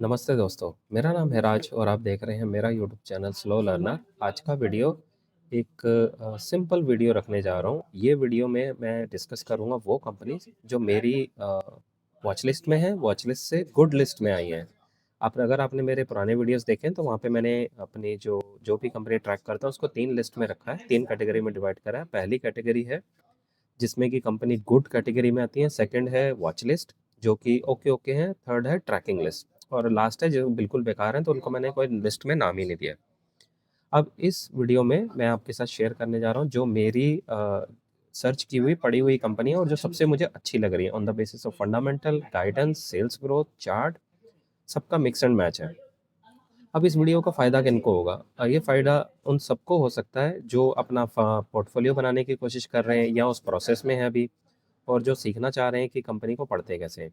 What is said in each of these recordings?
नमस्ते दोस्तों, मेरा नाम है राज और आप देख रहे हैं मेरा यूट्यूब चैनल स्लो लर्नर। आज का वीडियो एक सिंपल वीडियो रखने जा रहा हूँ। ये वीडियो में मैं डिस्कस करूँगा वो कंपनीज जो मेरी वॉच लिस्ट में है, वॉच लिस्ट से गुड लिस्ट में आई हैं। अगर आपने मेरे पुराने वीडियोस देखे हैं तो वहाँ पे मैंने अपनी जो जो भी कंपनी ट्रैक करता हूँ उसको 3 लिस्ट में रखा है, 3 कैटेगरी में डिवाइड करा है। पहली कैटेगरी है जिसमें कि कंपनी गुड कैटेगरी में आती है, सेकंड है वॉच लिस्ट जो कि ओके ओके है, थर्ड है ट्रैकिंग लिस्ट और लास्ट है जो बिल्कुल बेकार है तो उनको मैंने कोई लिस्ट में नाम ही नहीं दिया। अब इस वीडियो में मैं आपके साथ शेयर करने जा रहा हूँ जो मेरी सर्च की हुई पड़ी हुई कंपनी है और जो सबसे मुझे अच्छी लग रही है on the basis of fundamental guidance, sales growth, chart, सबका मिक्स एंड मैच है। अब इस वीडियो का फ़ायदा किनको होगा? ये फ़ायदा उन सबको हो सकता है जो अपना पोर्टफोलियो बनाने की कोशिश कर रहे हैं या उस प्रोसेस में है अभी और जो सीखना चाह रहे हैं कि कंपनी को पढ़ते कैसे हैं।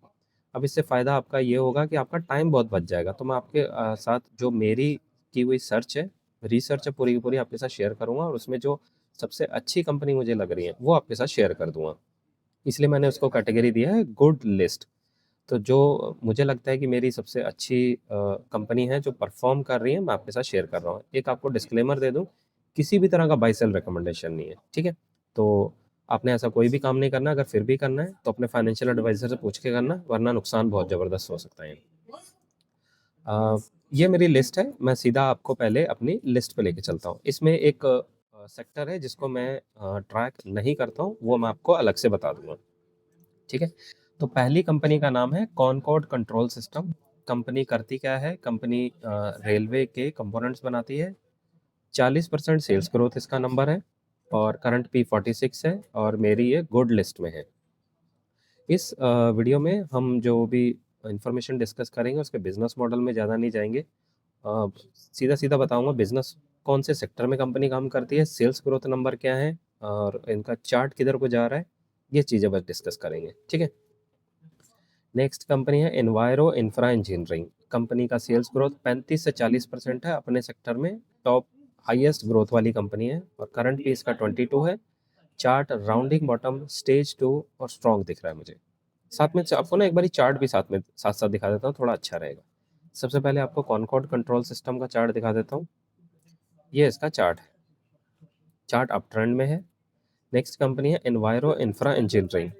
अब इससे फ़ायदा आपका ये होगा कि आपका टाइम बहुत बच जाएगा। तो मैं आपके साथ जो मेरी की हुई सर्च है, रिसर्च है पूरी की पूरी आपके साथ शेयर करूँगा और उसमें जो सबसे अच्छी कंपनी मुझे लग रही है, वो आपके साथ शेयर कर दूँगा। इसलिए मैंने उसको कैटेगरी दिया है गुड लिस्ट। तो जो मुझे लगता है कि मेरी सबसे अच्छी कंपनी है जो परफ़ॉर्म कर रही है, मैं आपके साथ शेयर कर रहा हूँ। एक आपको डिस्क्लेमर दे दूँ, किसी भी तरह का बाय सेल रिकमेंडेशन नहीं है, ठीक है? तो आपने ऐसा कोई भी काम नहीं करना, अगर फिर भी करना है तो अपने फाइनेंशियल एडवाइज़र से पूछ के करना, वरना नुकसान बहुत ज़बरदस्त हो सकता है। अ, ये मेरी लिस्ट है, मैं सीधा आपको पहले अपनी लिस्ट पे लेके चलता हूँ। इसमें एक सेक्टर है जिसको मैं ट्रैक नहीं करता हूँ, वो मैं आपको अलग से बता दूँगा। ठीक है? तो पहली कंपनी का नाम है कॉनकॉर्ड कंट्रोल सिस्टम। कंपनी करती क्या है? कंपनी रेलवे के कंपोनेंट्स बनाती है। 40% सेल्स ग्रोथ इसका नंबर है और करंट पी 46 है और मेरी ये गुड लिस्ट में है। इस वीडियो में हम जो भी इंफॉर्मेशन डिस्कस करेंगे उसके बिजनेस मॉडल में ज़्यादा नहीं जाएंगे। सीधा सीधा बताऊंगा बिजनेस कौन से सेक्टर में कंपनी काम करती है, सेल्स ग्रोथ नंबर क्या है और इनका चार्ट किधर को जा रहा है, ये चीज़ें बस डिस्कस करेंगे। ठीक है? नेक्स्ट कंपनी है एनवायरो इंफ्रा इंजीनियरिंग। कंपनी का सेल्स ग्रोथ 35 से 40% है, अपने सेक्टर में टॉप हाईएस्ट ग्रोथ वाली कंपनी है और करंट भी इसका 22 है। चार्ट राउंडिंग बॉटम, स्टेज 2 और स्ट्रॉन्ग दिख रहा है मुझे। साथ में आपको ना एक बारी चार्ट भी साथ साथ दिखा देता हूँ, थोड़ा अच्छा रहेगा। सबसे पहले आपको कॉनकॉर्ड कंट्रोल सिस्टम का चार्ट दिखा देता हूँ। ये इसका चार्ट है, चार्ट अप ट्रेंड में है। नेक्स्ट कंपनी है एनवायरो इंफ्रा इंजीनियरिंग।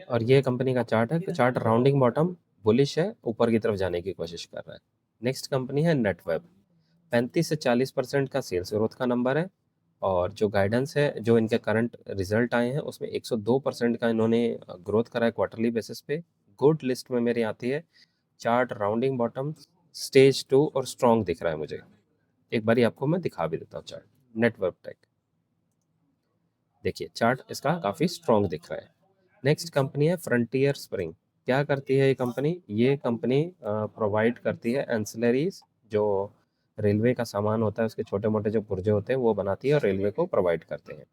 और ये कंपनी का चार्ट है, चार्ट राउंडिंग बॉटम बुलिश है, ऊपर की तरफ जाने की कोशिश कर रहा है। नेक्स्ट कंपनी है नेटवेब। 35 से 40% का सेल्स ग्रोथ का नंबर है और जो गाइडेंस है, जो इनके करंट रिजल्ट आए हैं उसमें 102% का इन्होंने ग्रोथ करा है क्वार्टरली बेसिस पे। गुड लिस्ट में मेरी आती है। चार्ट राउंडिंग बॉटम, स्टेज 2 और स्ट्रॉन्ग दिख रहा है मुझे। एक बारी आपको मैं दिखा भी देता हूँ चार्ट। नेटवर्क टेक, देखिए चार्ट इसका काफ़ी स्ट्रॉन्ग दिख रहा है। नेक्स्ट कंपनी है फ्रंटियर स्प्रिंग। क्या करती है ये कंपनी? ये कंपनी प्रोवाइड करती है एंसिलरीज, जो रेलवे का सामान होता है उसके छोटे मोटे जो पुर्जे होते हैं वो बनाती है और रेलवे को प्रोवाइड करते हैं।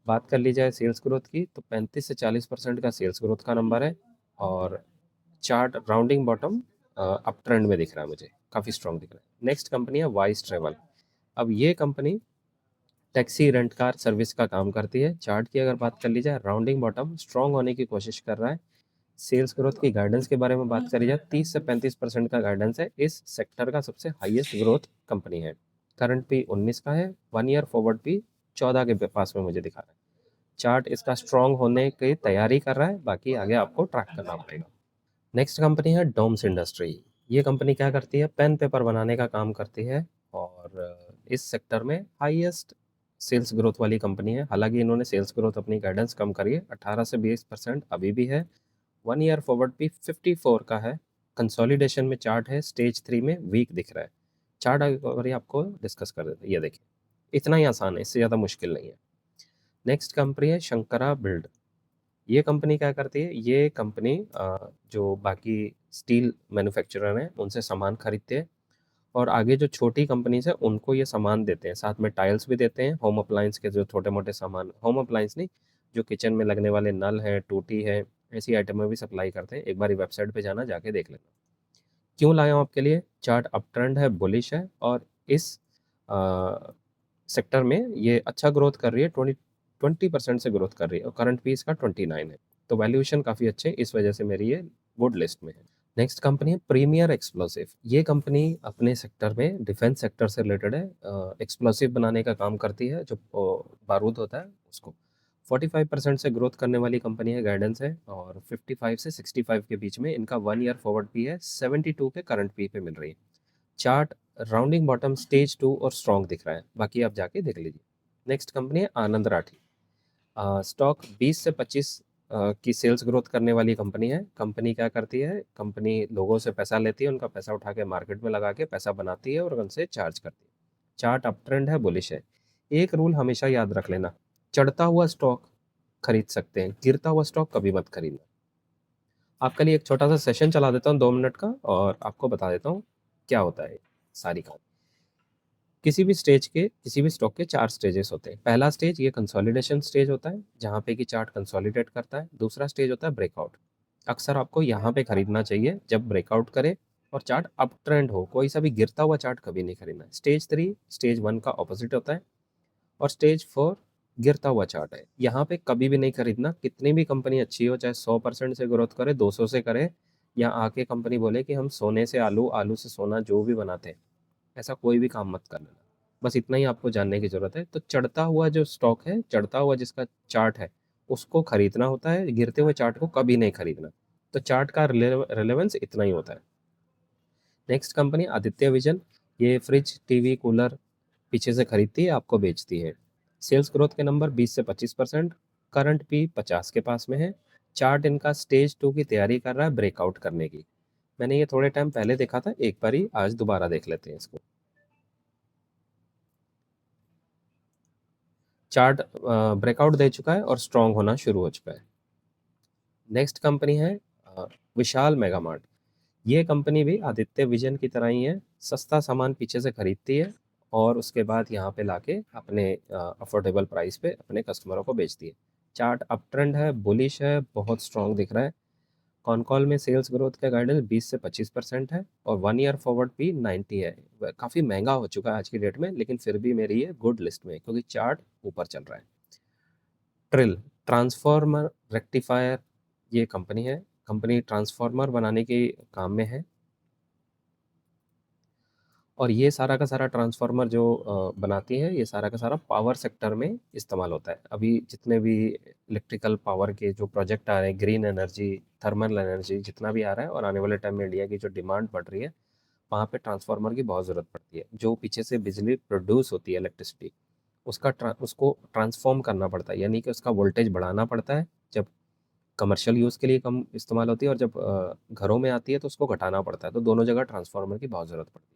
बात कर ली जाए सेल्स ग्रोथ की तो 35 से 40% का सेल्स ग्रोथ का नंबर है और chart rounding bottom up trend में दिख रहा है मुझे, काफ़ी स्ट्रॉन्ग दिख रहा है। नेक्स्ट कंपनी है वाइस ट्रेवल। अब ये company taxi rent car service का काम करती है। चार्ट की अगर बात कर ली जाए, राउंडिंग बॉटम स्ट्रॉन्ग होने की कोशिश कर रहा है। सेल्स ग्रोथ की गाइडेंस के बारे में बात करी जाए, 30 से 35% का गाइडेंस है। इस सेक्टर का सबसे हाईएस्ट ग्रोथ कंपनी है। करंट पी 19 का है, 1 ईयर फॉरवर्ड पी 14 के पास में मुझे दिखा रहा है। चार्ट इसका स्ट्रॉन्ग होने की तैयारी कर रहा है, बाकी आगे आपको ट्रैक करना पड़ेगा। नेक्स्ट कंपनी है डोम्स इंडस्ट्री। ये कंपनी क्या करती है? पेन पेपर बनाने का काम करती है और इस सेक्टर में हाईएस्ट सेल्स ग्रोथ वाली कंपनी है। हालांकि इन्होंने सेल्स ग्रोथ अपनी गाइडेंस कम करी है, 18 से 20% अभी भी है। 1 ईयर फॉरवर्ड भी 54 का है। कंसोलिडेशन में चार्ट है, स्टेज 3 में वीक दिख रहा है। चार्ट अगर ये आपको डिस्कस कर देते हैं, ये देखिए इतना ही आसान है, इससे ज़्यादा मुश्किल नहीं है। नेक्स्ट कंपनी है शंकरा बिल्ड। ये कंपनी क्या करती है? ये कंपनी जो बाकी स्टील मैन्युफैक्चरर हैं उनसे सामान खरीदते हैं और आगे जो छोटी कंपनीज है उनको ये सामान देते हैं, साथ में टाइल्स भी देते हैं। होम अप्लायंस के जो छोटे मोटे सामान, होम अप्लायंस नहीं, जो किचन में लगने वाले नल हैं, टूटी है, ऐसी आइटमें भी सप्लाई करते हैं। एक बार वेबसाइट पे जाना, जाके देख लेना। क्यों लाया हूँ आपके लिए? चार्ट अप ट्रेंड है, बुलिश है और इस सेक्टर में ये अच्छा ग्रोथ कर रही है। 20% से ग्रोथ कर रही है और करंट भी इसका 29 है। तो वैल्यूएशन काफ़ी अच्छे, इस वजह से मेरी ये गुड लिस्ट में है। नेक्स्ट कंपनी है प्रीमियर एक्सप्लोसिव। ये कंपनी अपने सेक्टर में डिफेंस सेक्टर से रिलेटेड है। एक्सप्लोसिव बनाने का काम करती है, जो बारूद होता है उसको। 45% से ग्रोथ करने वाली कंपनी है, गाइडेंस है, और 55 से 65 के बीच में इनका 1 ईयर फॉरवर्ड पी है, 72 के करंट पी पे मिल रही है। चार्ट राउंडिंग बॉटम स्टेज 2 और स्ट्रॉन्ग दिख रहा है, बाकी आप जाके देख लीजिए। नेक्स्ट कंपनी है आनंद राठी। स्टॉक 20 से 25 की सेल्स ग्रोथ करने वाली कंपनी है। कंपनी क्या करती है, कंपनी लोगों से पैसा लेती है, उनका पैसा उठा के मार्केट में लगा के पैसा बनाती है और उनसे चार्ज करती है। चार्ट अप ट्रेंड है, बुलिश है। एक रूल हमेशा याद रख लेना, चढ़ता हुआ स्टॉक खरीद सकते हैं, गिरता हुआ स्टॉक कभी मत खरीदना। आपके लिए एक छोटा सा सेशन चला देता हूँ 2 मिनट का, और आपको बता देता हूँ क्या होता है सारी कहानी। किसी भी स्टेज के, किसी भी स्टॉक के 4 स्टेजेस होते हैं। पहला स्टेज ये कंसोलिडेशन स्टेज होता है, जहाँ पे कि चार्ट कंसोलिडेट करता है। दूसरा स्टेज होता है ब्रेकआउट। अक्सर आपको यहाँ पे खरीदना चाहिए जब ब्रेकआउट करे और चार्ट अप ट्रेंड हो। कोई सा भी गिरता हुआ चार्ट कभी नहीं खरीदना है। स्टेज 3 स्टेज 1 का ऑपोजिट होता है, और स्टेज 4 गिरता हुआ चार्ट है। यहाँ पे कभी भी नहीं खरीदना, कितनी भी कंपनी अच्छी हो, चाहे 100% से ग्रोथ करे, 200 से करे, या आके कंपनी बोले कि हम सोने से आलू, आलू से सोना जो भी बनाते हैं, ऐसा कोई भी काम मत कर लेना। बस इतना ही आपको जानने की ज़रूरत है। तो चढ़ता हुआ जो स्टॉक है, चढ़ता हुआ जिसका चार्ट है, उसको खरीदना होता है, गिरते हुए चार्ट को कभी नहीं खरीदना। तो चार्ट का रिलेवेंस इतना ही होता है। Next company Aditya vision. ये फ्रिज, टीवी, कूलर पीछे से खरीदती है, आपको बेचती है। सेल्स ग्रोथ के नंबर 20 से 25%, करंट पी 50 के पास में है। चार्ट इनका स्टेज 2 की तैयारी कर रहा है, ब्रेकआउट करने की। मैंने ये थोड़े टाइम पहले देखा था एक बार ही, आज दोबारा देख लेते हैं इसको। चार्ट ब्रेकआउट दे चुका है और स्ट्रॉन्ग होना शुरू हो चुका है। नेक्स्ट कंपनी है विशाल मेगा मार्ट। ये कंपनी भी आदित्य विजन की तरह ही है, सस्ता सामान पीछे से खरीदती है और उसके बाद यहाँ पे लाके अपने अफोर्डेबल प्राइस पे अपने कस्टमरों को बेचती है। चार्ट अप ट्रेंड है, बुलिश है, बहुत स्ट्रॉन्ग दिख रहा है। कॉनकॉल में सेल्स ग्रोथ का गाइडेंस 20 से 25% है, और 1 ईयर फॉरवर्ड भी 90 है। काफ़ी महंगा हो चुका है आज की डेट में, लेकिन फिर भी मेरी ये गुड लिस्ट में है, क्योंकि चार्ट ऊपर चल रहा है। ट्रिल ट्रांसफॉर्मर रेक्टिफायर, ये कंपनी है। कंपनी ट्रांसफॉर्मर बनाने के काम में है, और ये सारा का सारा ट्रांसफार्मर जो बनाती है, ये सारा का सारा पावर सेक्टर में इस्तेमाल होता है। अभी जितने भी इलेक्ट्रिकल पावर के जो प्रोजेक्ट आ रहे हैं, ग्रीन एनर्जी, थर्मल एनर्जी, जितना भी आ रहा है, और आने वाले टाइम में इंडिया की जो डिमांड बढ़ रही है, वहाँ पे ट्रांसफार्मर की बहुत ज़रूरत पड़ती है। जो पीछे से बिजली प्रोड्यूस होती है, इलेक्ट्रिसिटी, उसको ट्रांसफॉर्म करना पड़ता है, यानी कि उसका वोल्टेज बढ़ाना पड़ता है। जब कमर्शियल यूज़ के लिए कम इस्तेमाल होती है, और जब घरों में आती है तो उसको घटाना पड़ता है। तो दोनों जगह ट्रांसफार्मर की बहुत ज़रूरत पड़ती है।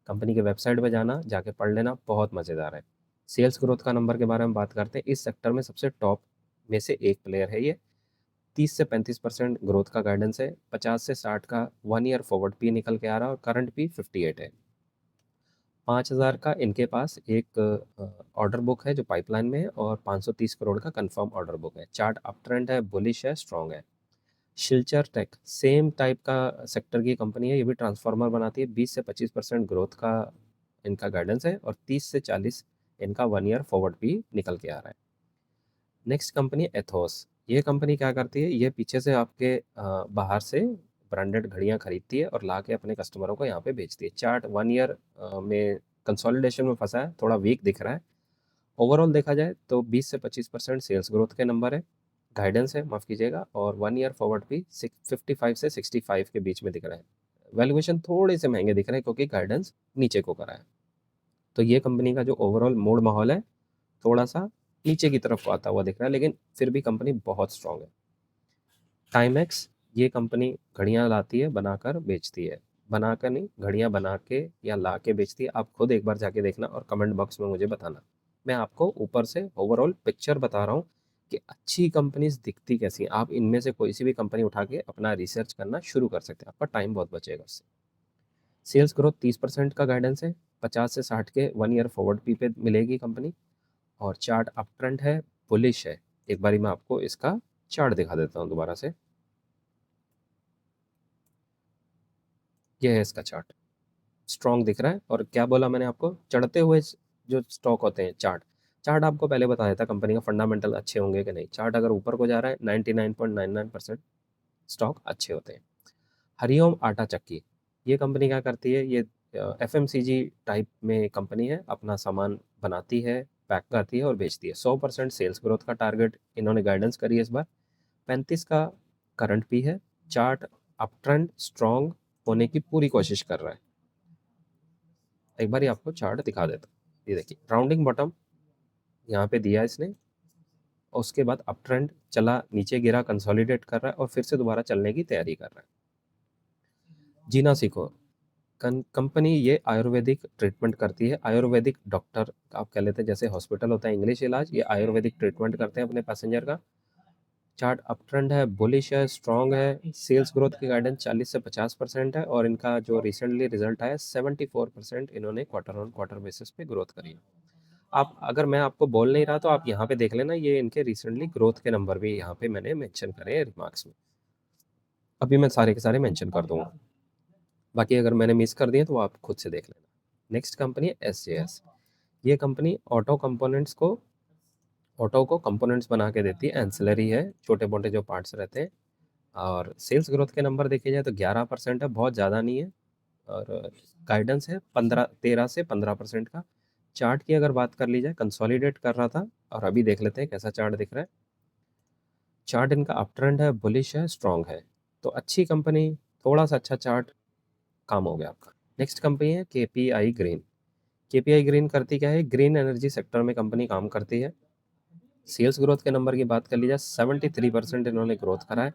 कंपनी के वेबसाइट पे जाना, जाके पढ़ लेना, बहुत मज़ेदार है। सेल्स ग्रोथ का नंबर के बारे में बात करते हैं। इस सेक्टर में सबसे टॉप में से एक प्लेयर है ये। 30 से 35% ग्रोथ का गाइडेंस है। 50 से 60 का 1 ईयर फॉरवर्ड पी निकल के आ रहा है, और करंट पी 58 है। 5,000 का इनके पास एक ऑर्डर बुक है जो पाइपलाइन में है, और 530 करोड़ का कंफर्म ऑर्डर बुक है। चार्ट अप ट्रेंड है, बुलिश है, स्ट्रॉन्ग है। शिल्चर टेक सेम टाइप का सेक्टर की कंपनी है, ये भी ट्रांसफार्मर बनाती है। 20 से 25% ग्रोथ का इनका गाइडेंस है, और 30 से 40 इनका 1 ईयर फॉरवर्ड भी निकल के आ रहा है। Next company Athos. ये कंपनी क्या करती है, ये पीछे से आपके बाहर से ब्रांडेड घड़ियाँ खरीदती है और ला के अपने कस्टमरों को यहाँ पे बेचती है। चार्ट 1 ईयर में कंसोलिडेशन में फंसा है, थोड़ा वीक दिख रहा है। ओवरऑल देखा जाए तो 20 से 25% सेल्स ग्रोथ के नंबर है, गाइडेंस है, माफ़ कीजिएगा, और 1 ईयर फॉरवर्ड भी 55 से 65 के बीच में दिख रहा है। वैल्यूएशन थोड़े से महंगे दिख रहे हैं, क्योंकि गाइडेंस नीचे को करा है। तो ये कंपनी का जो ओवरऑल मूड माहौल है, थोड़ा-सा नीचे की तरफ आता हुआ दिख रहा है, लेकिन फिर भी कंपनी बहुत स्ट्रॉन्ग है। टाइमेक्स, ये कंपनी घड़ियाँ लाती है, बनाकर बेचती है। बनाकर नहीं, घड़ियाँ बना के या ला के बेचती है। आप खुद एक बार जाके देखना और कमेंट बॉक्स में मुझे बताना। मैं आपको ऊपर से ओवरऑल पिक्चर बता रहा हूँ कि अच्छी कंपनीज़ दिखती कैसी हैं। आप इनमें से कोई सी भी कंपनी उठा के अपना रिसर्च करना शुरू कर सकते हैं। आपका टाइम बहुत बचेगा उससे। सेल्स ग्रोथ 30% का गाइडेंस है। 50 से 60 के 1 ईयर फॉरवर्ड पी पे मिलेगी कंपनी, और चार्ट अप ट्रेंड है, बुलिश है। एक बारी मैं आपको इसका चार्ट दिखा देता हूँ दोबारा से। ये है इसका चार्ट, स्ट्रॉन्ग दिख रहा है। और क्या बोला मैंने आपको, चढ़ते हुए जो स्टॉक होते हैं चार्ट, चार्ट आपको पहले बताया था कंपनी का फंडामेंटल अच्छे होंगे कि नहीं। चार्ट अगर ऊपर को जा रहा है 99.99% स्टॉक अच्छे होते हैं। हरिओम आटा चक्की, ये कंपनी क्या करती है, ये एफएमसीजी टाइप में कंपनी है, अपना सामान बनाती है, पैक करती है और बेचती है। 100% सेल्स ग्रोथ का टारगेट इन्होंने गाइडेंस करी है इस बार। 35 का करंट भी है। चार्ट अप ट्रेंड स्ट्रॉन्ग होने की पूरी कोशिश कर रहा है। एक बार ये आपको चार्ट दिखा देता हूँ। ये देखिए राउंडिंग बॉटम यहाँ पे दिया इसने, और उसके बाद अप ट्रेंड चला, नीचे गिरा, कंसोलिडेट कर रहा है और फिर से दोबारा चलने की तैयारी कर रहा है। जीना सीखो कंपनी ये आयुर्वेदिक ट्रीटमेंट करती है। आयुर्वेदिक डॉक्टर आप कह लेते हैं, जैसे हॉस्पिटल होता है इंग्लिश इलाज, ये आयुर्वेदिक ट्रीटमेंट करते हैं अपने पैसेंजर का। चार्ट अप ट्रेंड है, बुलिश है, स्ट्रॉन्ग है। सेल्स ग्रोथ की गाइडेंस 40 से 50% है और इनका जो रिसेंटली रिजल्ट आया 74% इन्होंने क्वार्टर ऑन क्वार्टर बेसिस पे ग्रोथ करी है। आप अगर मैं आपको बोल नहीं रहा तो आप यहाँ पे देख लेना, ये इनके रिसेंटली ग्रोथ के नंबर भी यहाँ पे मैंने मेंशन करे हैं रिमार्क्स में। अभी मैं सारे के सारे मेंशन कर दूंगा, बाकी अगर मैंने मिस कर दिए तो वो आप खुद से देख लेना। नेक्स्ट कंपनी है एसजेएस। ये कंपनी ऑटो को कंपोनेंट्स बना के देती है, एंसिलरी है, छोटे मोटे जो पार्ट्स रहते हैं। और सेल्स ग्रोथ के नंबर देखे जाए तो 11% है, बहुत ज़्यादा नहीं है। और गाइडेंस है 13 से 15% का। चार्ट की अगर बात कर ली जाए, कंसोलिडेट कर रहा था और अभी देख लेते हैं कैसा चार्ट दिख रहा है। चार्ट इनका अप ट्रेंड है, बुलिश है, स्ट्रॉन्ग है, तो अच्छी कंपनी। थोड़ा सा अच्छा चार्ट, काम हो गया आपका। नेक्स्ट कंपनी है केपीआई ग्रीन। केपीआई ग्रीन करती क्या है, ग्रीन एनर्जी सेक्टर में कंपनी काम करती है। सेल्स ग्रोथ के नंबर की बात कर ली जाए 73% इन्होंने ग्रोथ करा है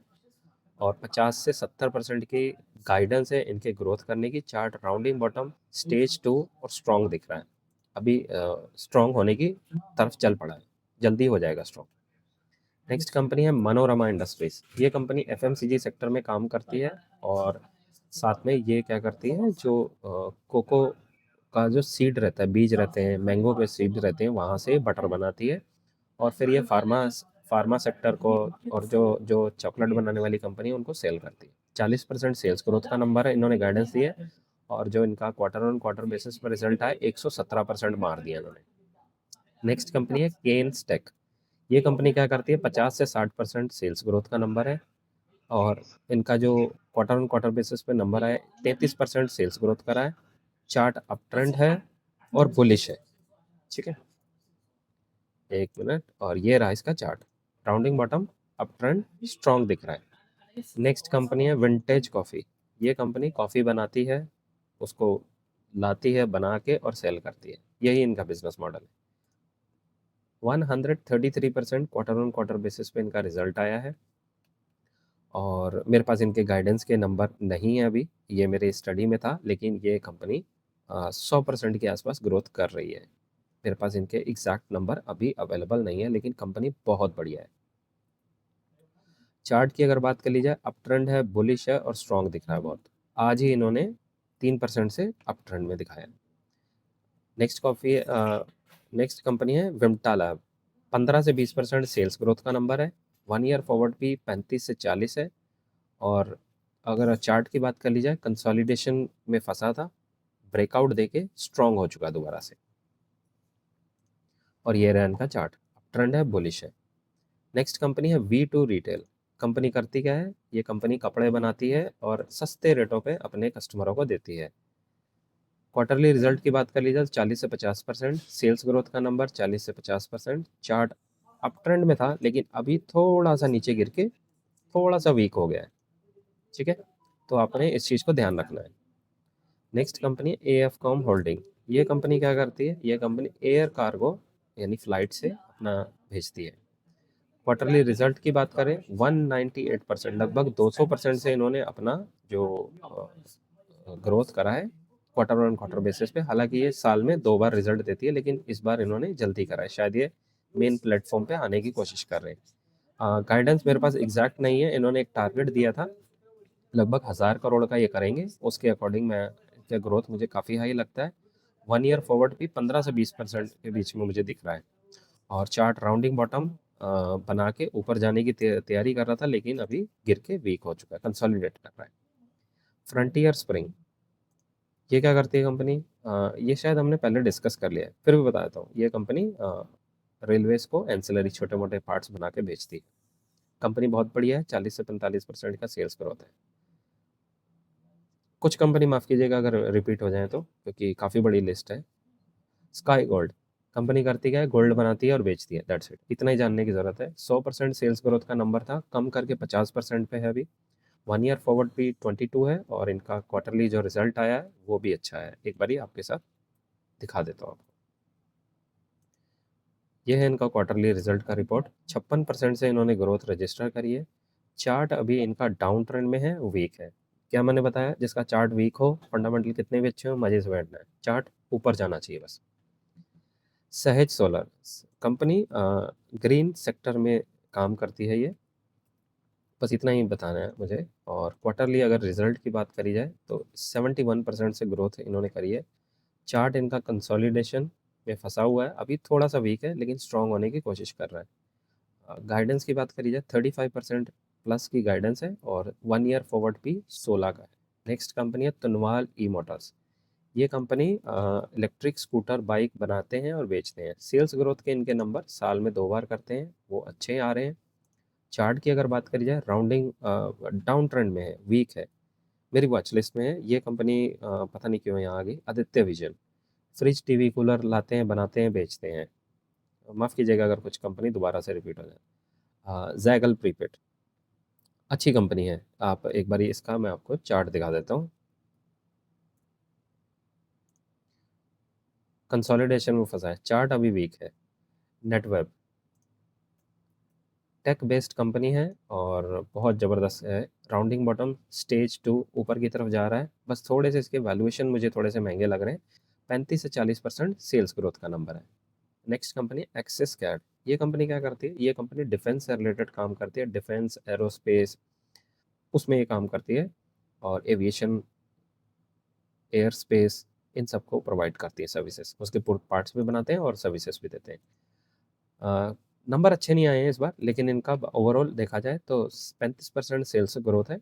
और 50 से 70% की गाइडेंस है इनके ग्रोथ करने की। चार्ट राउंडिंग बॉटम, स्टेज 2 और स्ट्रॉन्ग दिख रहा है। अभी स्ट्रॉन्ग होने की तरफ चल पड़ा है, जल्दी हो जाएगा स्ट्रॉन्ग। नेक्स्ट कंपनी है मनोरमा इंडस्ट्रीज। ये कंपनी एफएमसीजी सेक्टर में काम करती है और साथ में ये क्या करती है, जो कोको का जो सीड रहता है, बीज रहते हैं, मैंगो के सीड रहते हैं, वहाँ से बटर बनाती है और फिर ये फार्मा सेक्टर को और जो जो चॉकलेट बनाने वाली कंपनी है उनको सेल करती है। 40% सेल्स ग्रोथ का नंबर है, इन्होंने गाइडेंस दी है और जो इनका क्वार्टर ऑन क्वार्टर बेसिस पर रिजल्ट आया 117% मार दिया इन्होंने। नेक्स्ट कंपनी है केन्स टेक। ये कंपनी क्या करती है, 50 से 60% सेल्स ग्रोथ का नंबर है और इनका जो क्वार्टर ऑन क्वार्टर बेसिस पे नंबर आया 33% सेल्स ग्रोथ करा है। चार्ट अप ट्रेंड है और बुलिश है। ठीक है, एक मिनट, और ये रहा इसका chart, rounding bottom, up trend, strong दिख रहा है। नेक्स्ट कंपनी है विंटेज कॉफ़ी। ये कंपनी कॉफ़ी बनाती है, उसको लाती है बना के और सेल करती है, यही इनका बिजनेस मॉडल है। 133% क्वार्टर ऑन क्वार्टर बेसिस पे इनका रिजल्ट आया है और मेरे पास इनके गाइडेंस के नंबर नहीं है अभी, ये मेरे स्टडी में था, लेकिन ये कंपनी 100% के आसपास ग्रोथ कर रही है। मेरे पास इनके एग्जैक्ट नंबर अभी अवेलेबल नहीं है, लेकिन कंपनी बहुत बढ़िया है। चार्ट की अगर बात कर ली जाए, अप ट्रेंड है, बुलिश है और स्ट्रॉन्ग दिख रहा है बहुत। आज ही इन्होंने 3% से अप ट्रेंड में दिखाया। नेक्स्ट कंपनी है विम्टा लैब। 15 से 20% सेल्स ग्रोथ का नंबर है। 1 ईयर फॉरवर्ड भी 35 से 40 है और अगर चार्ट की बात कर ली जाए, कंसोलिडेशन में फंसा था, ब्रेकआउट देके स्ट्रॉन्ग हो चुका दोबारा से और ये रहा इनका चार्ट, अप ट्रेंड है, बुलिश है। नेक्स्ट कंपनी है V2 रिटेल। कंपनी करती क्या है, ये कंपनी कपड़े बनाती है और सस्ते रेटों पे अपने कस्टमरों को देती है। क्वार्टरली रिजल्ट की बात कर ली जाए 40 से 50%, सेल्स ग्रोथ का नंबर 40 से 50%। चार्ट अप ट्रेंड में था लेकिन अभी थोड़ा सा नीचे गिर के थोड़ा सा वीक हो गया है। ठीक है, तो आपने इस चीज़ को ध्यान रखना है। नेक्स्ट कंपनी है AF कॉम होल्डिंग। ये कंपनी क्या करती है, ये कंपनी एयर कार्गो यानी फ्लाइट से अपना भेजती है। क्वार्टरली रिजल्ट की बात करें 198%, लगभग 200% से इन्होंने अपना जो ग्रोथ करा है क्वार्टर ऑन क्वार्टर बेसिस पे। हालांकि ये साल में 2 बार रिजल्ट देती है, लेकिन इस बार इन्होंने जल्दी करा है, शायद ये मेन प्लेटफॉर्म पे आने की कोशिश कर रहे हैं। गाइडेंस मेरे पास एग्जैक्ट नहीं है, इन्होंने एक टारगेट दिया था लगभग 1000 करोड़ का ये करेंगे, उसके अकॉर्डिंग मैं इसका ग्रोथ मुझे काफ़ी हाई लगता है। 1 ईयर फॉरवर्ड भी 15 से 20% के बीच में मुझे दिख रहा है और चार्ट राउंडिंग बॉटम बना के ऊपर जाने की तैयारी कर रहा था, लेकिन अभी गिर के वीक हो चुका है, कंसोलिडेट कर रहा है। फ्रंटियर स्प्रिंग, ये क्या करती है कंपनी, ये शायद हमने पहले डिस्कस कर लिया है, फिर भी बताता हूँ। ये कंपनी रेलवेज़ को एंसिलरी छोटे-मोटे पार्ट्स बना के बेचती है। कंपनी बहुत बढ़िया है, 40 से 45% का सेल्स ग्रोथ है। कुछ कंपनी माफ़ कीजिएगा अगर रिपीट हो जाएँ तो, क्योंकि काफ़ी बड़ी लिस्ट है। स्काई गोल्ड, कंपनी करती क्या है? गोल्ड बनाती है और बेचती है, दैट्स इट। इतना ही जानने की ज़रूरत है। 100% सेल्स ग्रोथ का नंबर था, कम करके 50% पे है अभी। 1 ईयर फॉरवर्ड भी 22 है और इनका क्वार्टरली जो रिज़ल्ट आया है, वो भी अच्छा है। एक बारी आपके साथ दिखा देता हूँ आपको। ये है इनका क्वार्टरली रिज़ल्ट का रिपोर्ट। 56% से इन्होंने ग्रोथ रजिस्टर करी है। चार्ट अभी इनका डाउन ट्रेंड में है, वीक है। क्या मैंने बताया? जिसका चार्ट वीक हो, फंडामेंटल कितने भी अच्छे हो, मज़े से बैठना है। चार्ट ऊपर जाना चाहिए बस। सहज सोलर कंपनी ग्रीन सेक्टर में काम करती है ये। बस इतना ही बताना है मुझे। और क्वार्टरली अगर रिजल्ट की बात करी जाए तो 71% से ग्रोथ इन्होंने करी है। चार्ट इनका कंसोलिडेशन में फंसा हुआ है, अभी थोड़ा सा वीक है लेकिन स्ट्रांग होने की कोशिश कर रहा है। गाइडेंस की बात करी जाए 35% प्लस की गाइडेंस है और 1 ईयर फॉरवर्ड भी 16 का है। नेक्स्ट कंपनी है तनवाल ई मोटर्स। ये कंपनी इलेक्ट्रिक स्कूटर बाइक बनाते हैं और बेचते हैं। सेल्स ग्रोथ के इनके नंबर साल में 2 बार करते हैं, वो अच्छे आ रहे हैं। चार्ट की अगर बात करी जाए राउंडिंग डाउन ट्रेंड में है, वीक है। मेरी वॉच लिस्ट में है ये कंपनी, पता नहीं क्यों यहाँ आ गई। Aditya vision fridge TV cooler लाते हैं, बनाते हैं, बेचते हैं। माफ़ कीजिएगा अगर कुछ कंपनी दोबारा से रिपीट हो जाए। जैगल प्रीपेड अच्छी कंपनी है। आप एक बारी इसका मैं आपको चार्ट दिखा देता हूँ। कंसोलिडेशन में फंसा है, चार्ट अभी वीक है। नेटवेब टेक बेस्ड कंपनी है और बहुत ज़बरदस्त है। राउंडिंग बॉटम स्टेज 2 ऊपर की तरफ जा रहा है। बस थोड़े से इसके वैल्यूएशन मुझे थोड़े से महंगे लग रहे हैं। 35 से 40% सेल्स ग्रोथ का नंबर है। Next company Axis CAD. ये कंपनी क्या करती है? ये कंपनी डिफेंस से रिलेटेड काम करती है, डिफेंस एरोस्पेस उसमें ये काम करती है और एविएशन एयर स्पेस इन सबको प्रोवाइड करती है सर्विसेज। उसके पार्ट्स भी बनाते हैं और सर्विसेज भी देते हैं। नंबर अच्छे नहीं आए हैं इस बार, लेकिन इनका ओवरऑल देखा जाए तो 35% सेल्स ग्रोथ है।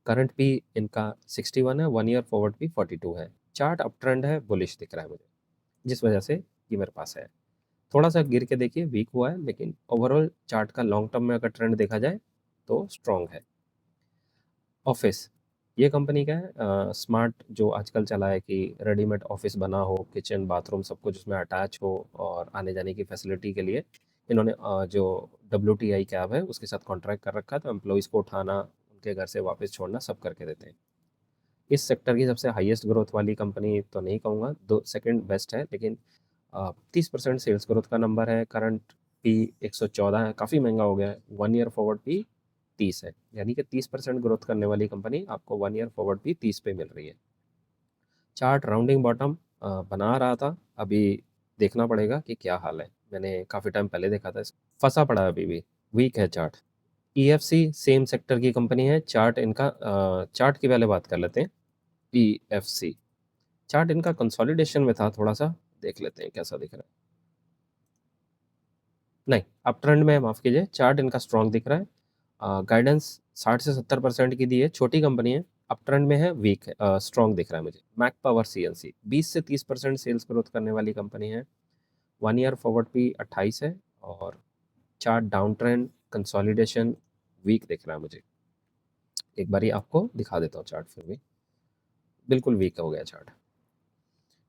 करंट भी इनका 61 है, 1 ईयर फॉरवर्ड भी 42 है। चार्ट अप ट्रेंड है, बुलिश दिख रहा है मुझे, जिस वजह से ये मेरे पास है। थोड़ा सा गिर के देखिए, वीक हुआ है, लेकिन ओवरऑल चार्ट का लॉन्ग टर्म में अगर ट्रेंड देखा जाए तो स्ट्रॉन्ग है। ऑफिस, ये कंपनी का है स्मार्ट, जो आजकल चला है कि रेडीमेड ऑफिस बना हो, किचन बाथरूम सब कुछ उसमें अटैच हो और आने जाने की फैसिलिटी के लिए इन्होंने जो WTI कैब है उसके साथ कॉन्ट्रैक्ट कर रखा है। तो एम्प्लॉयज़ को उठाना, उनके घर से वापस छोड़ना सब करके देते हैं। इस सेक्टर की सबसे हाईएस्ट ग्रोथ वाली कंपनी तो नहीं कहूँगा, दो सेकंड बेस्ट है, लेकिन 30% सेल्स ग्रोथ का नंबर है। करंट पी 114 है, काफ़ी महंगा हो गया है। 1 ईयर फॉरवर्ड पी 30 है, यानी कि 30% ग्रोथ करने वाली कंपनी आपको 1 ईयर फॉरवर्ड भी 30 पे मिल रही है। चार्ट राउंडिंग बॉटम बना रहा था, अभी देखना पड़ेगा कि क्या हाल है। मैंने काफ़ी टाइम पहले देखा था, फंसा पड़ा है अभी भी, वीक है चार्ट। EFC सेम सेक्टर की कंपनी है। चार्ट इनका चार्ट की पहले बात कर लेते हैं। EFC चार्ट इनका कंसोलिडेशन में था, थोड़ा सा देख लेते हैं कैसा दिख रहा है। नहीं, अप ट्रेंड में है, माफ़ कीजिए। चार्ट इनका स्ट्रॉन्ग दिख रहा है। गाइडेंस 60 से 70% की दी है, छोटी कंपनी है। अप ट्रेंड में है, वीक है, स्ट्रॉन्ग दिख रहा है मुझे। मैक पावर CNC 20 से 30% सेल्स ग्रोथ करने वाली कंपनी है। 1 ईयर फॉरवर्ड भी 28 है और chart down trend, consolidation, weak दिख रहा है मुझे। एक बारी आपको दिखा देता हूँ चार्ट, फिर भी बिल्कुल वीक हो गया चार्ट।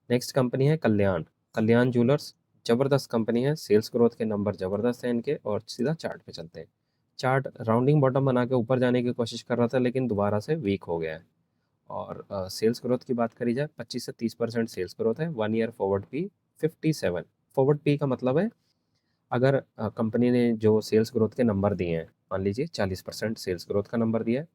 नेक्स्ट कंपनी है कल्याण। कल्याण ज्वेलर्स ज़बरदस्त कंपनी है, सेल्स ग्रोथ के नंबर ज़बरदस्त हैं इनके। और सीधा चार्ट पे चलते हैं। चार्ट राउंडिंग बॉटम बना के ऊपर जाने की कोशिश कर रहा था, लेकिन दोबारा से वीक हो गया है। और सेल्स ग्रोथ की बात करी जाए 25 से 30% सेल्स ग्रोथ है। 1 year forward P 57। Forward P का मतलब है अगर कंपनी ने जो सेल्स ग्रोथ के नंबर दिए हैं, मान लीजिए 40% सेल्स ग्रोथ का नंबर दिया है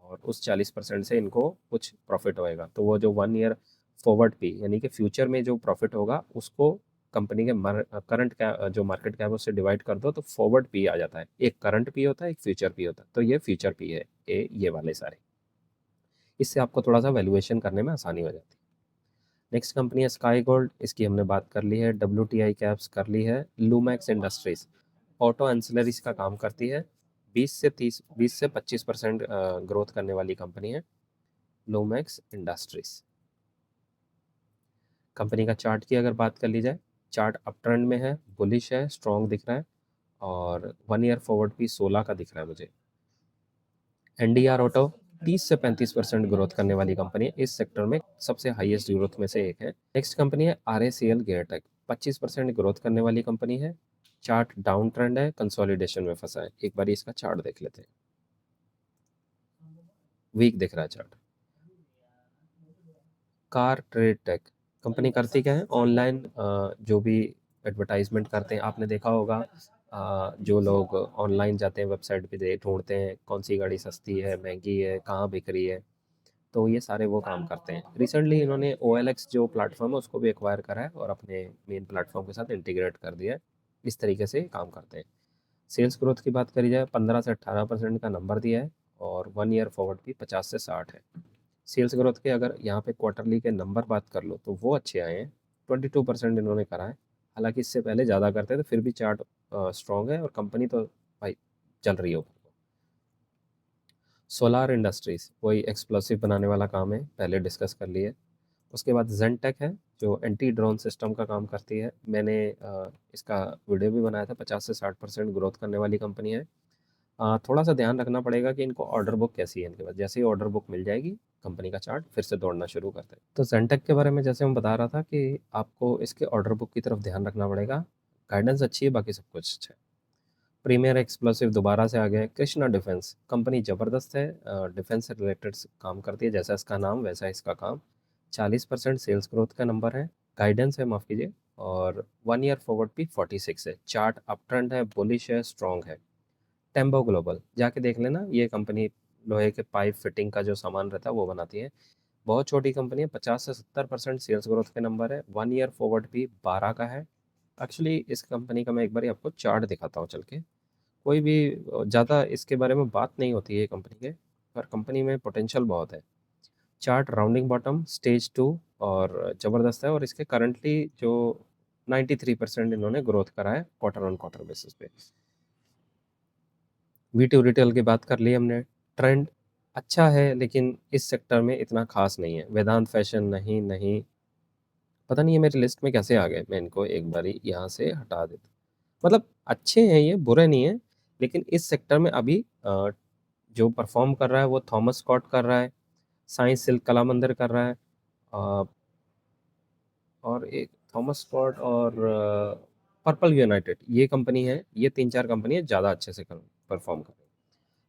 और उस 40% से इनको कुछ प्रॉफिट होएगा, तो वो जो 1 ईयर फॉरवर्ड पी यानी कि फ्यूचर में जो प्रॉफिट होगा उसको कंपनी के करंट का जो मार्केट कैप है उससे डिवाइड कर दो तो फॉरवर्ड पी आ जाता है। एक करंट पी होता है, एक फ्यूचर पी होता है, तो ये फ्यूचर पी है, ये वाले सारे। इससे आपको थोड़ा सा वैल्यूएशन करने में आसानी हो जाती है। नेक्स्ट कंपनी है स्काई गोल्ड, इसकी हमने बात कर ली है। WTI कैप्स कर ली है। लूमैक्स इंडस्ट्रीज ऑटो एंसिलरीज का काम करती है। 20 से 25% ग्रोथ करने वाली कंपनी है लूमैक्स इंडस्ट्रीज। कंपनी का चार्ट की अगर बात कर ली जाए चार्ट अप ट्रेंड में है, बुलिश है, स्ट्रॉन्ग दिख रहा है और 1 ईयर फॉरवर्ड भी 16 का दिख रहा है मुझे। एनडीआर ऑटो 30 से 35% ग्रोथ करने वाली कंपनी है, इस सेक्टर में सबसे हाईएस्ट ग्रोथ में से एक है। नेक्स्ट कंपनी है आरएसीएल गेयरटेक, 25% ग्रोथ करने वाली कंपनी है। चार्ट डाउन ट्रेंड है, कंसोलिडेशन में फंसा है। एक बार इसका चार्ट देख लेते हैं। वीक दिख रहा है chart. Car trade tech company करती क्या है, ऑनलाइन जो भी एडवर्टाइजमेंट करते हैं, आपने देखा होगा जो लोग ऑनलाइन जाते हैं वेबसाइट पे ढूंढते हैं कौन सी गाड़ी सस्ती है, महंगी है, कहाँ बिक रही है, तो ये सारे वो काम करते हैं। रिसेंटली इन्होंने OLX जो प्लेटफॉर्म है उसको भी एक्वायर करा है और अपने मेन प्लेटफॉर्म के साथ इंटीग्रेट कर दिया है। इस तरीके से काम करते हैं। सेल्स ग्रोथ की बात करी जाए, 15 से 18% का नंबर दिया है और 1 ईयर फॉरवर्ड भी 50 से 60 है। सेल्स ग्रोथ के अगर यहाँ पे क्वार्टरली के नंबर बात कर लो तो वो अच्छे आए हैं, 22% इन्होंने करा है। हालांकि इससे पहले ज़्यादा करते थे, फिर भी चार्ट स्ट्रॉन्ग है और कंपनी तो भाई चल रही है। सोलार इंडस्ट्रीज वही एक्सप्लोसिव बनाने वाला काम है, पहले डिस्कस कर लिए। उसके बाद जेनटेक है जो एंटी ड्रोन सिस्टम का काम करती है। मैंने इसका वीडियो भी बनाया था। 50 से 60% ग्रोथ करने वाली कंपनी है। थोड़ा सा ध्यान रखना पड़ेगा कि इनको ऑर्डर बुक कैसी है इनके पास। जैसे ही ऑर्डर बुक मिल जाएगी कंपनी का चार्ट फिर से दौड़ना शुरू करते हैं। तो जेनटेक के बारे में जैसे मैं बता रहा था कि आपको इसके ऑर्डर बुक की तरफ ध्यान रखना पड़ेगा। गाइडेंस अच्छी है, बाकी सब कुछ अच्छा है। प्रीमियर एक्सप्लोसिव दोबारा से आ गया है। कृष्णा डिफेंस कंपनी ज़बरदस्त है, डिफेंस से रिलेटेड काम करती है, जैसा इसका नाम वैसा इसका काम। 40% सेल्स ग्रोथ का नंबर है, गाइडेंस है माफ़ कीजिए, और 1 ईयर फॉरवर्ड भी 46 है। चार्ट अप ट्रेंड है, बुलिश है, स्ट्रॉन्ग है। टेम्बो ग्लोबल जाके देख लेना, ये कंपनी लोहे के पाइप फिटिंग का जो सामान रहता है वो बनाती है। बहुत छोटी कंपनी है, 50 से 70% सेल्स ग्रोथ के नंबर है, 1 ईयर फॉरवर्ड भी 12 का है। एक्चुअली इस कंपनी का मैं एक बार आपको चार्ट दिखाता हूँ चल के। कोई भी ज़्यादा इसके बारे में बात नहीं होती है कंपनी के, पर कंपनी में पोटेंशियल बहुत है। चार्ट राउंडिंग बॉटम स्टेज 2 और ज़बरदस्त है, और इसके करंटली जो 93% इन्होंने ग्रोथ करा है क्वार्टर ऑन क्वार्टर बेसिस पे। V2 रिटेल की बात कर ली हमने। ट्रेंड अच्छा है लेकिन इस सेक्टर में इतना खास नहीं है। वेदांत फैशन नहीं नहीं, पता नहीं ये मेरी लिस्ट में कैसे आ गए। मैं इनको एक बारी यहाँ से हटा देता। मतलब अच्छे हैं ये, बुरे नहीं है, लेकिन इस सेक्टर में अभी जो परफॉर्म कर रहा है वो थॉमस स्कॉट कर रहा है, साइंस सिल्क कला मंदिर कर रहा है, अ, और एक थॉमस स्कॉट और पर्पल यूनाइटेड, ये कंपनी है। ये 3-4 कंपनी है ज़्यादा अच्छे से परफॉर्म कर रही है।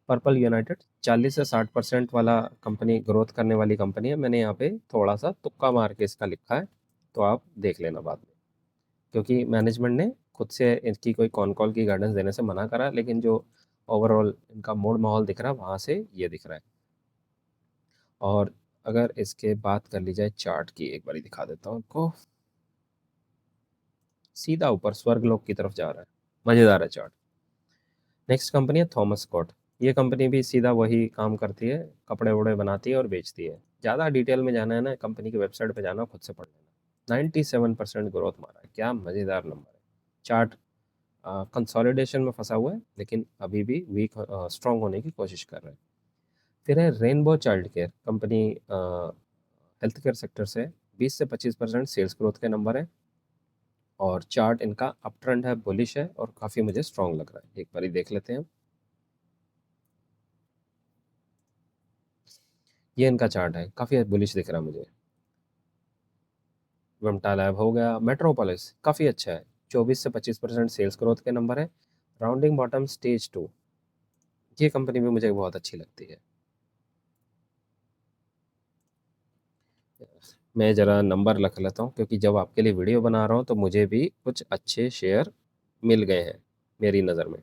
पर्पल यूनाइटेड 40 से 60% वाला कंपनी ग्रोथ करने वाली कंपनी है। मैंने यहाँ पे थोड़ा सा तुक्का मार के इसका लिखा है, तो आप देख लेना बाद में, क्योंकि मैनेजमेंट ने खुद से इनकी कोई कॉन कॉल की गाइडेंस देने से मना करा, लेकिन जो ओवरऑल इनका मूड माहौल दिख रहा है वहाँ से ये दिख रहा है। और अगर इसके बात कर ली जाए चार्ट की, एक बारी दिखा देता हूँ आपको। सीधा ऊपर स्वर्गलोक की तरफ जा रहा है, मज़ेदार है चार्ट। नेक्स्ट कंपनी है थॉमस स्कॉट। ये कंपनी भी सीधा वही काम करती है, कपड़े वपड़े बनाती है और बेचती है। ज़्यादा डिटेल में जाना है ना, कंपनी की वेबसाइट पे जाना, खुद से पढ़ लेना। 97% ग्रोथ मारा है, क्या मज़ेदार नंबर है। चार्ट कंसोलिडेशन में फंसा हुआ है, लेकिन अभी भी वीक स्ट्रॉन्ग होने की कोशिश कर रहा है। फिर है rainbow child care company, health care sector से 20 से 25% सेल्स ग्रोथ के नंबर है, और चार्ट इनका अप ट्रेंड है, बुलिश है, और काफ़ी मुझे स्ट्रॉन्ग लग रहा है। एक बारी देख लेते हैं। ये इनका चार्ट है, काफ़ी बुलिश दिख रहा है मुझे। विमटा लैब हो गया, मेट्रोपोलिस काफ़ी अच्छा है, 24 से 25% सेल्स ग्रोथ के नंबर है। राउंडिंग बॉटम स्टेज 2, ये कंपनी भी मुझे बहुत अच्छी लगती है। मैं ज़रा नंबर रख लेता हूँ, क्योंकि जब आपके लिए वीडियो बना रहा हूँ तो मुझे भी कुछ अच्छे शेयर मिल गए हैं मेरी नज़र में।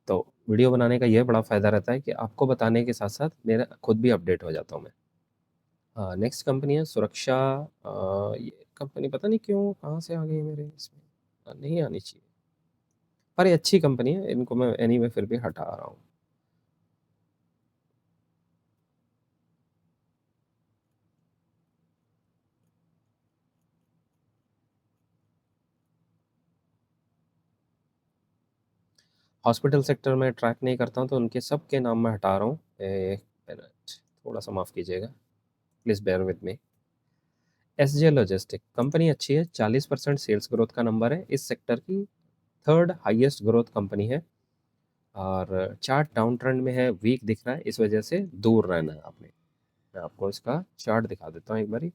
तो वीडियो बनाने का ये बड़ा फ़ायदा रहता है कि आपको बताने के साथ साथ मेरा खुद भी अपडेट हो जाता हूँ मैं। हाँ, नेक्स्ट कंपनी है सुरक्षा। ये कंपनी पता नहीं क्यों कहाँ से आ गई मेरे इसमें, नहीं आनी चाहिए, पर ये अच्छी कंपनी है, इनको मैं एनीवे फिर भी हटा रहा हूँ। हॉस्पिटल सेक्टर में ट्रैक नहीं करता हूँ, तो उनके सबके नाम मैं हटा रहा हूँ। एक मिनट, थोड़ा-सा माफ़ कीजिएगा, please bear with me. SJ logistic company अच्छी है, 40% सेल्स ग्रोथ का नंबर है, इस सेक्टर की थर्ड हाईएस्ट ग्रोथ कंपनी है और चार्ट डाउन ट्रेंड में है, वीक दिख रहा है, इस वजह से दूर रहना है आपने। मैं आपको इसका चार्ट दिखा देता हूँ एक बारी।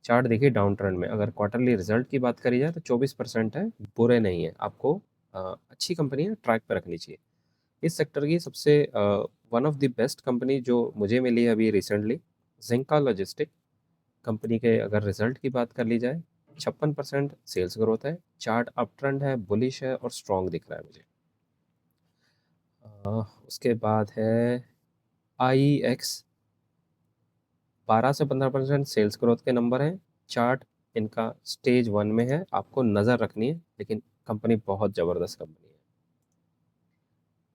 चार्ट देखिए डाउन ट्रेंड में, अगर क्वार्टरली रिजल्ट की बात करी जाए तो 24% है, बुरे नहीं है। आपको अच्छी कंपनी है, ट्रैक पे रखनी चाहिए। इस सेक्टर की सबसे one of the best company जो मुझे मिली है अभी रिसेंटली, जिंका लॉजिस्टिक कंपनी के अगर रिजल्ट की बात कर ली जाए, 56% सेल्स ग्रोथ है, चार्ट अप ट्रेंड है, बुलिश है और स्ट्रॉन्ग दिख रहा है मुझे। उसके बाद है आई एक्स, 12 से 15% सेल्स ग्रोथ के नंबर हैं, चार्ट इनका स्टेज 1 में है, आपको नज़र रखनी है, लेकिन कंपनी बहुत ज़बरदस्त कंपनी है।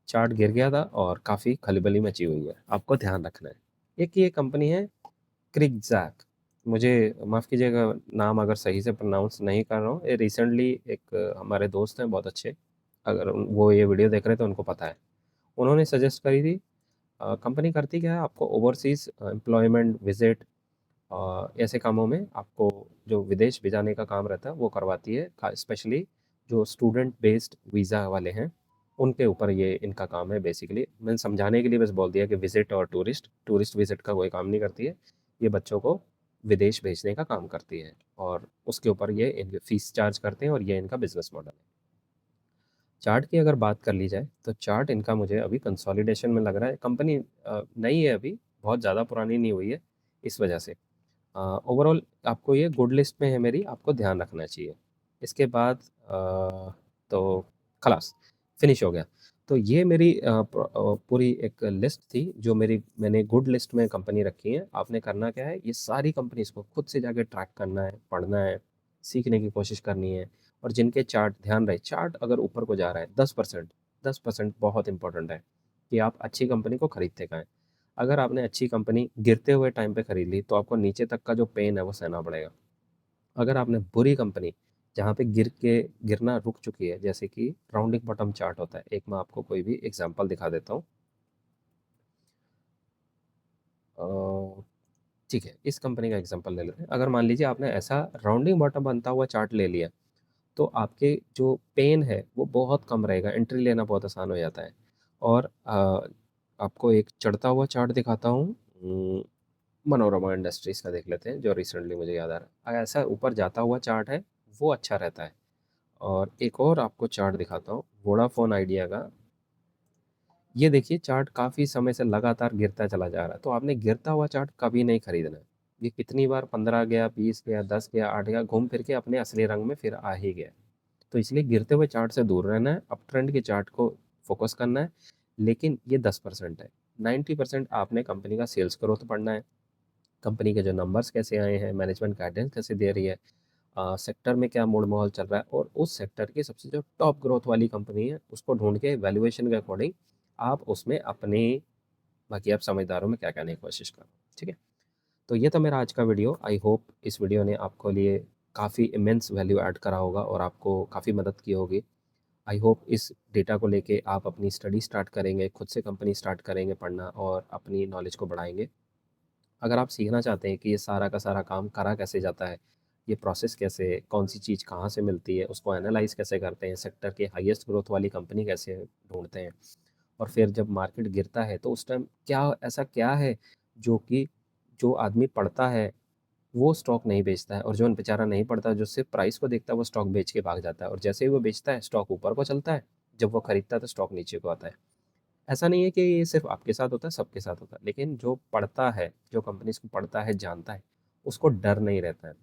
चार्ट गिर गया था और काफ़ी खलबली मची हुई है, आपको ध्यान रखना है। एक ये कंपनी है क्रिकजैक, मुझे माफ़ कीजिएगा नाम अगर सही से प्रोनाउंस नहीं कर रहा हूँ, ये रिसेंटली एक हमारे दोस्त हैं बहुत अच्छे, अगर वो ये वीडियो देख रहे हैं तो उनको पता है, उन्होंने सजेस्ट करी थी। कंपनी करती क्या है, आपको ओवरसीज़ एम्प्लॉयमेंट विजिट ऐसे कामों में आपको जो विदेश भेजाने का काम रहता है वो करवाती है, स्पेशली जो स्टूडेंट बेस्ड वीज़ा वाले हैं उनके ऊपर ये इनका काम है। बेसिकली मैंने समझाने के लिए बस बोल दिया कि विजिट और टूरिस्ट टूरिस्ट विजिट का कोई काम नहीं करती है, ये बच्चों को विदेश भेजने का काम करती है और उसके ऊपर ये इनके फीस चार्ज करते हैं और ये इनका बिजनेस मॉडल है। चार्ट की अगर बात कर ली जाए तो चार्ट इनका मुझे अभी कंसोलिडेशन में लग रहा है, कंपनी नई है अभी, बहुत ज़्यादा पुरानी नहीं हुई है, इस वजह से ओवरऑल आपको ये गुड लिस्ट में है मेरी, आपको ध्यान रखना चाहिए। इसके बाद तो खलास फिनिश हो गया। तो ये मेरी पूरी एक लिस्ट थी जो मैंने गुड लिस्ट में कंपनी रखी है। आपने करना क्या है, ये सारी कंपनीज़ को खुद से जाके ट्रैक करना है, पढ़ना है, सीखने की कोशिश करनी है और जिनके चार्ट ध्यान रहे, चार्ट अगर ऊपर को जा रहा है 10%, 10% बहुत इंपॉर्टेंट है कि आप अच्छी कंपनी को खरीदते कहाँ हैं। अगर आपने अच्छी कंपनी गिरते हुए टाइम पे खरीद ली तो आपको नीचे तक का जो पेन है वो सहना पड़ेगा। अगर आपने बुरी कंपनी जहाँ पे गिरना रुक चुकी है, जैसे कि राउंडिंग बॉटम चार्ट होता है, एक मैं आपको कोई भी एग्जांपल दिखा देता हूँ। अ, ठीक है, इस कंपनी का एग्जांपल ले लेते हैं। अगर मान लीजिए आपने ऐसा राउंडिंग बॉटम बनता हुआ चार्ट ले लिया, तो आपके जो पेन है वो बहुत कम रहेगा, एंट्री लेना बहुत आसान हो जाता है। और आपको एक चढ़ता हुआ चार्ट दिखाता हूँ, मनोरमा इंडस्ट्रीज़ का देख लेते हैं जो रिसेंटली मुझे याद आ रहा है। अगर ऐसा ऊपर जाता हुआ चार्ट है वो अच्छा रहता है। और एक और आपको चार्ट दिखाता हूँ वोडाफोन आइडिया का। ये देखिए चार्ट काफ़ी समय से लगातार गिरता चला जा रहा है, तो आपने गिरता हुआ चार्ट कभी नहीं खरीदना है। ये कितनी बार 15 गया, 20 गया, 10 गया, 8 गया, घूम फिर के अपने असली रंग में फिर आ ही गया। तो इसलिए गिरते हुए चार्ट से दूर रहना है, अप ट्रेंड के चार्ट को फोकस करना है। लेकिन ये 10% है, 90% आपने कंपनी का सेल्स ग्रोथ पढ़ना है, कंपनी के जो नंबर्स कैसे आए हैं, मैनेजमेंट गाइडेंस कैसे दे रही है, सेक्टर में क्या मूड माहौल चल रहा है और उस सेक्टर की सबसे जो टॉप ग्रोथ वाली कंपनी है उसको ढूंढ के वैल्यूएशन के अकॉर्डिंग आप उसमें अपने, बाकी आप समझदार हो मैं क्या कहने की कोशिश कर रहा हूँ, ठीक है। तो ये था मेरा आज का वीडियो। आई होप इस वीडियो ने आपको लिए काफ़ी इमेंस वैल्यू ऐड करा होगा और आपको काफ़ी मदद की होगी। आई होप इस डेटा को लेके आप अपनी स्टडी स्टार्ट करेंगे, खुद से कंपनी स्टार्ट करेंगे पढ़ना और अपनी नॉलेज को बढ़ाएंगे। अगर आप सीखना चाहते हैं कि ये सारा का सारा काम करा कैसे जाता है, ये प्रोसेस कैसे, कौन सी चीज़ कहाँ से मिलती है, उसको एनालाइज कैसे करते हैं, सेक्टर के हाईएस्ट ग्रोथ वाली कंपनी कैसे ढूंढते हैं और फिर जब मार्केट गिरता है तो उस टाइम क्या ऐसा क्या है जो कि जो आदमी पढ़ता है वो स्टॉक नहीं बेचता है और जो बेचारा नहीं पढ़ता, जो सिर्फ प्राइस को देखता है, वो स्टॉक बेच के भाग जाता है और जैसे ही वो बेचता है स्टॉक ऊपर को चलता है, जब वो खरीदता है तो स्टॉक नीचे को आता है। ऐसा नहीं है कि ये सिर्फ आपके साथ होता है, सबके साथ होता है, लेकिन जो पढ़ता है, जो कंपनीज को पढ़ता है, जानता है, उसको डर नहीं रहता है।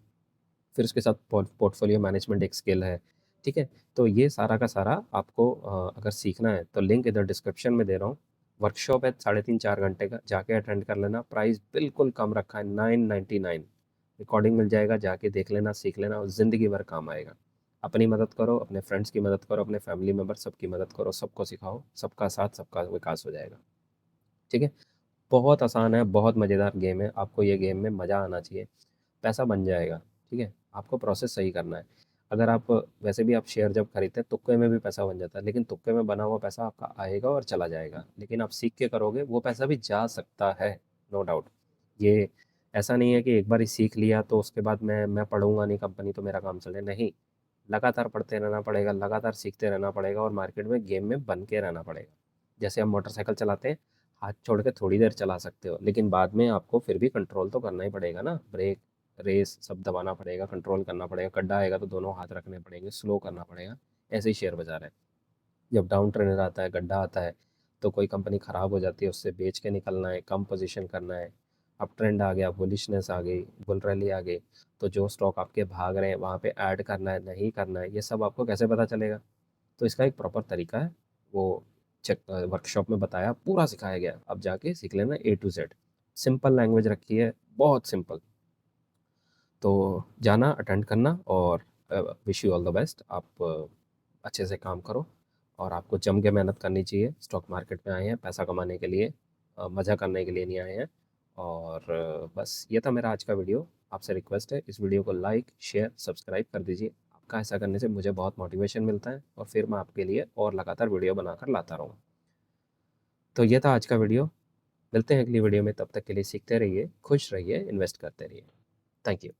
फिर उसके साथ पोर्टफोलियो मैनेजमेंट एक स्किल है, ठीक है। तो ये सारा का सारा आपको अगर सीखना है तो लिंक इधर डिस्क्रिप्शन में दे रहा हूँ। वर्कशॉप है 3.5 4 घंटे का, जाके अटेंड कर लेना। प्राइस बिल्कुल कम रखा है, 999। रिकॉर्डिंग मिल जाएगा, जाके देख लेना, सीख लेना और ज़िंदगी भर काम आएगा। अपनी मदद करो, अपने फ्रेंड्स की मदद करो, अपने फैमिली मेम्बर सबकी मदद करो, सबको सिखाओ, सबका साथ सबका विकास हो जाएगा, ठीक है। बहुत आसान है, बहुत मज़ेदार गेम है, आपको ये गेम में मज़ा आना चाहिए, पैसा बन जाएगा, ठीक है। आपको प्रोसेस सही करना है। अगर आप वैसे भी आप शेयर जब खरीदते हैं तुक्के में भी पैसा बन जाता है, लेकिन तुक्के में बना हुआ पैसा आपका आएगा और चला जाएगा। लेकिन आप सीख के करोगे वो पैसा भी जा सकता है, नो डाउट। ये ऐसा नहीं है कि एक बार ही सीख लिया तो उसके बाद मैं पढ़ूँगा नहीं कंपनी तो मेरा काम चले, नहीं। लगातार पढ़ते रहना पड़ेगा, लगातार सीखते रहना पड़ेगा और मार्केट में गेम में बन के रहना पड़ेगा। जैसे हम मोटरसाइकिल चलाते हैं, हाथ छोड़ के थोड़ी देर चला सकते हो, लेकिन बाद में आपको फिर भी कंट्रोल तो करना ही पड़ेगा ना। ब्रेक, रेस सब दबाना पड़ेगा, कंट्रोल करना पड़ेगा। गड्ढा आएगा तो दोनों हाथ रखने पड़ेंगे, स्लो करना पड़ेगा। ऐसे ही शेयर बाज़ार है। जब डाउन ट्रेंड आता है, गड्ढा आता है, तो कोई कंपनी ख़राब हो जाती है, उससे बेच के निकलना है, कम पोजीशन करना है। अब ट्रेंड आ गया, बुलिशनेस आ गई, बुल रैली आ गई, तो जो स्टॉक आपके भाग रहे हैं वहाँ पे ऐड करना है, नहीं करना है, ये सब आपको कैसे पता चलेगा? तो इसका एक प्रॉपर तरीका है, वो चेक वर्कशॉप में बताया, पूरा सिखाया गया। अब जाके सीख लेना ए टू ज़ेड। सिंपल लैंग्वेज रखी है, बहुत सिंपल। तो जाना, अटेंड करना और wish you all the best. आप अच्छे से काम करो और आपको जम के मेहनत करनी चाहिए। स्टॉक मार्केट में आए हैं पैसा कमाने के लिए, मज़ा करने के लिए नहीं आए हैं। और बस ये था मेरा आज का वीडियो। आपसे रिक्वेस्ट है इस वीडियो को लाइक, शेयर, सब्सक्राइब कर दीजिए। आपका ऐसा करने से मुझे बहुत मोटिवेशन मिलता है और फिर मैं आपके लिए और लगातार वीडियो बनाकर लाता रहूँगा। तो ये था आज का वीडियो। मिलते हैं अगली वीडियो में, तब तक के लिए सीखते रहिए, खुश रहिए, इन्वेस्ट करते रहिए। Thank you.